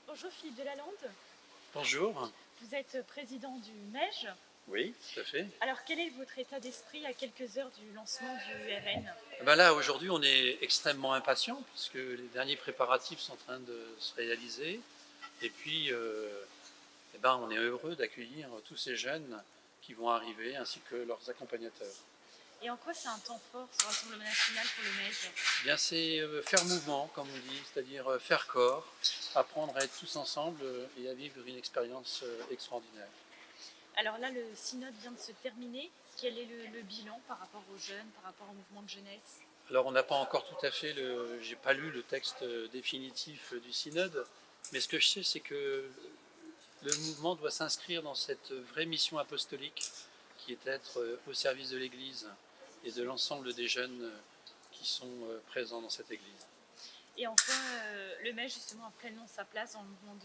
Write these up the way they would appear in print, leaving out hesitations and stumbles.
Bonjour Philippe Delalande, Bonjour. vous êtes président du MEJ. Oui, tout à fait. Alors quel est votre état d'esprit à quelques heures du lancement du RN? Là, aujourd'hui, on est extrêmement impatient puisque les derniers préparatifs sont en train de se réaliser. Et puis, on est heureux d'accueillir tous ces jeunes qui vont arriver ainsi que leurs accompagnateurs. Et en quoi c'est un temps fort ce Rassemblement national pour le MEJ? C'est faire mouvement, comme on dit, c'est-à-dire faire corps, apprendre à être tous ensemble et à vivre une expérience extraordinaire. Alors là, le synode vient de se terminer. Quel est le bilan par rapport aux jeunes, par rapport au mouvement de jeunesse? Alors, on n'a pas encore tout à fait j'ai pas lu le texte définitif du synode, mais ce que je sais, c'est que le mouvement doit s'inscrire dans cette vraie mission apostolique qui est d'être au service de l'Église et de l'ensemble des jeunes qui sont présents dans cette Église. Et enfin, le MEJ justement a pleinement sa place dans le mouvement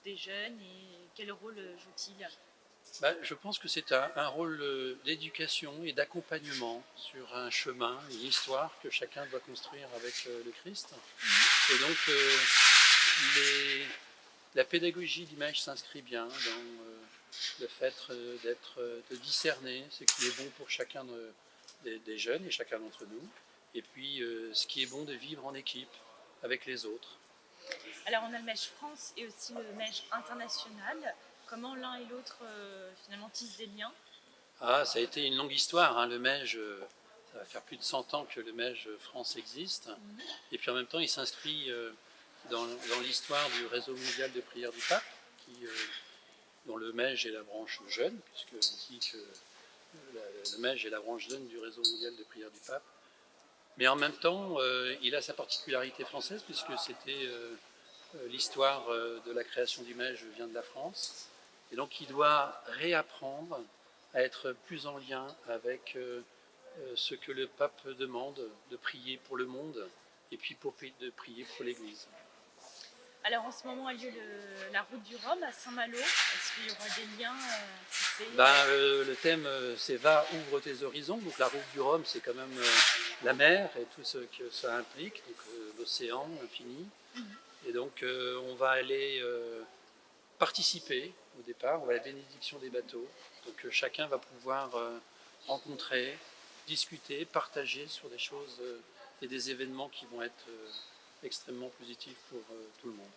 des jeunes et quel rôle joue-t-il? Je pense que c'est un rôle d'éducation et d'accompagnement sur un chemin, une histoire que chacun doit construire avec le Christ. Et donc, la pédagogie d'image s'inscrit bien dans le fait de discerner ce qui est bon pour chacun des jeunes et chacun d'entre nous, et puis ce qui est bon de vivre en équipe avec les autres. Alors on a le MEJ France et aussi le MEJ international. Comment l'un et l'autre finalement tissent des liens? Ça a été une longue histoire, hein. Le MEJ, ça va faire plus de 100 ans que le MEJ France existe. Et puis en même temps, il s'inscrit dans l'histoire du réseau mondial de prière du pape, dont le MEJ est la branche jeune, puisqu'on dit que le MEJ est la branche jeune du réseau mondial de prière du pape. Mais en même temps, il a sa particularité française, puisque c'était l'histoire de la création du MEJ vient de la France. Et donc il doit réapprendre à être plus en lien avec ce que le pape demande, de prier pour le monde et puis de prier pour l'Église. Alors en ce moment a lieu la route du Rhum à Saint-Malo. Est-ce qu'il y aura des liens Le thème c'est Va, ouvre tes horizons. Donc la route du Rhum, c'est quand même la mer et tout ce que ça implique, donc l'océan infini. Et donc on va aller participer au départ, on va à la bénédiction des bateaux. Donc chacun va pouvoir rencontrer, discuter, partager sur des choses et des événements qui vont être extrêmement positifs pour tout le monde.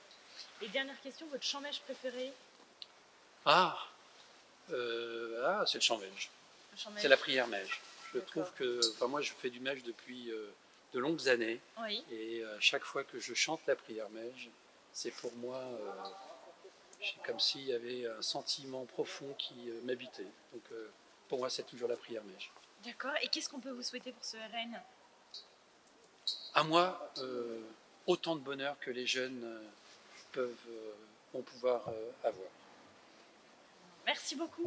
Et dernière question, votre chant MEJ préféré? C'est le chant MEJ. C'est la prière MEJ. Je trouve que, moi je fais du MEJ depuis de longues années. Oui. Et chaque fois que je chante la prière MEJ, c'est pour moi comme s'il y avait un sentiment profond qui m'habitait. Donc pour moi c'est toujours la prière MEJ. D'accord, et qu'est-ce qu'on peut vous souhaiter pour ce RN? À moi, autant de bonheur que les jeunes vont pouvoir avoir. Merci beaucoup.